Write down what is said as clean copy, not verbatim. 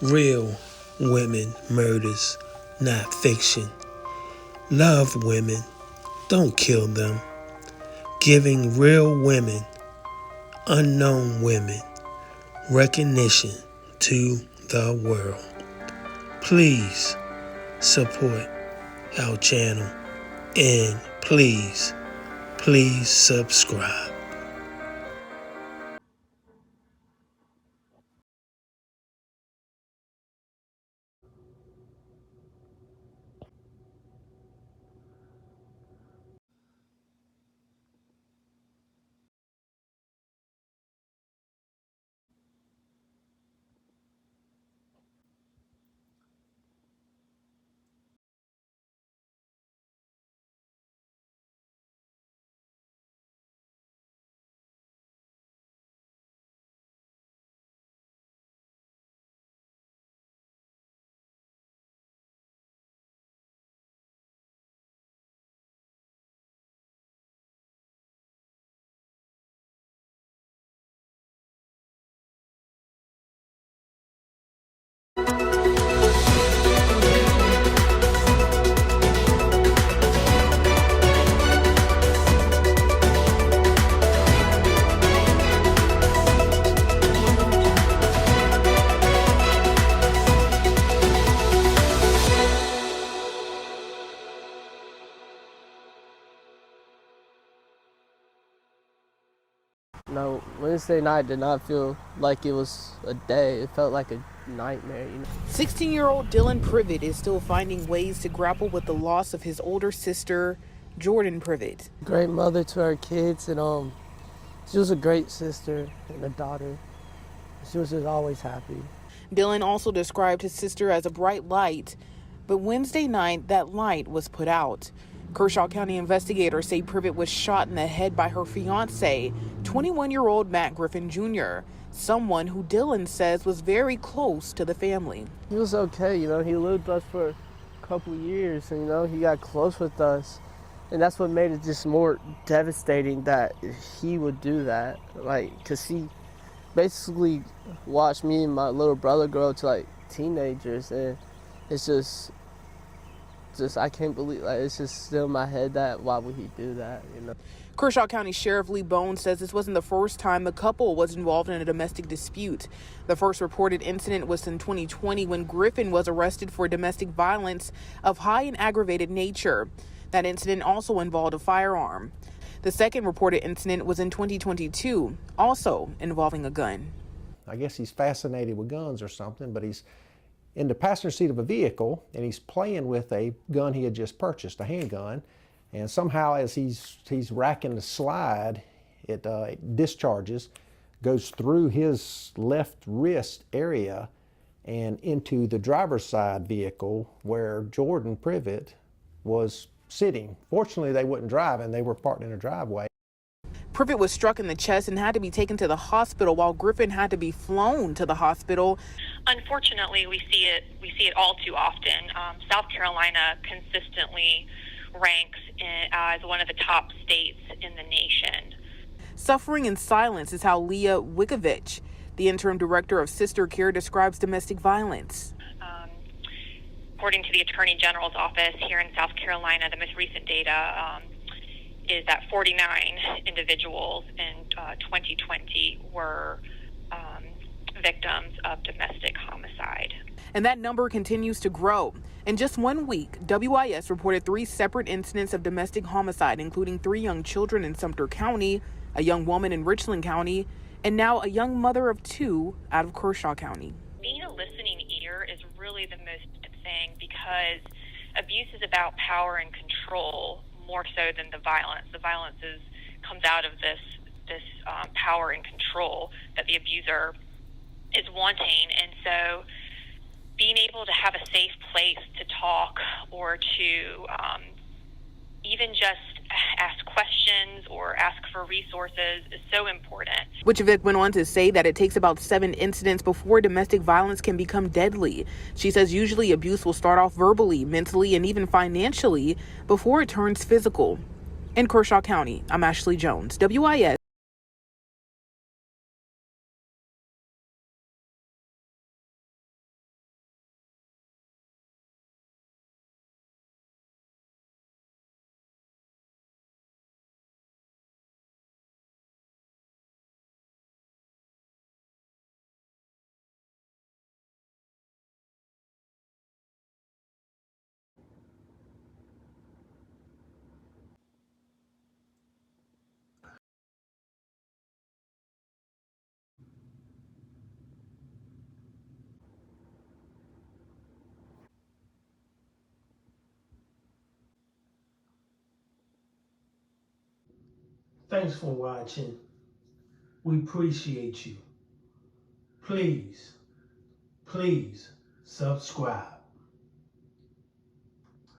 Real women murders, not fiction. Love women, don't kill them. Giving real women, unknown women, recognition to the world. Please support our channel and please subscribe. No, Wednesday night did not feel like it was a day. It felt like a nightmare, 16-year-old Dylan Privette is still finding ways to grapple with the loss of his older sister, Jordan Privette. Great mother to her kids, and she was a great sister and a daughter. She was just always happy. Dylan also described his sister as a bright light, but Wednesday night, that light was put out. Kershaw County investigators say Privette was shot in the head by her fiancé, 21-year-old Matt Griffin Jr., someone who Dylan says was very close to the family. He was okay, he lived with us for a couple years, and, he got close with us. And that's what made it just more devastating that he would do that. Because he basically watched me and my little brother grow to, teenagers, and it's just I can't believe, it's just still in my head that why would he do that, Kershaw County Sheriff Lee Bone says this wasn't the first time the couple was involved in a domestic dispute. The first reported incident was in 2020 when Griffin was arrested for domestic violence of high and aggravated nature. That incident also involved a firearm. The second reported incident was in 2022, also involving a gun. I guess he's fascinated with guns or something, but he's in the passenger seat of a vehicle and he's playing with a gun he had just purchased, a handgun, and somehow as he's racking the slide, it discharges, goes through his left wrist area and into the driver's side vehicle where Jordan Privette was sitting. Fortunately, they wouldn't drive and they were parked in a driveway. Privette was struck in the chest and had to be taken to the hospital, while Griffin had to be flown to the hospital. Unfortunately, we see it all too often. South Carolina consistently ranks as one of the top states in the nation. Suffering in silence is how Leah Wikovich, the interim director of Sister Care, describes domestic violence. According to the Attorney General's office here in South Carolina, the most recent data is that 49 individuals in 2020 were victims of domestic homicide. And that number continues to grow. In just 1 week, WIS reported 3 separate incidents of domestic homicide, including 3 young children in Sumter County, a young woman in Richland County, and now a young mother of 2 out of Kershaw County. Being a listening ear is really the most thing, because abuse is about power and control more so than the violence. The violence comes out of this power and control that the abuser is wanting, and so being able to have a safe place to talk or to even just ask questions or ask for resources is so important. Wikovich went on to say that it takes about 7 incidents before domestic violence can become deadly. She says usually abuse will start off verbally, mentally, and even financially before it turns physical. In Kershaw County, I'm Ashley Jones, WIS. Thanks for watching. We appreciate you. Please subscribe.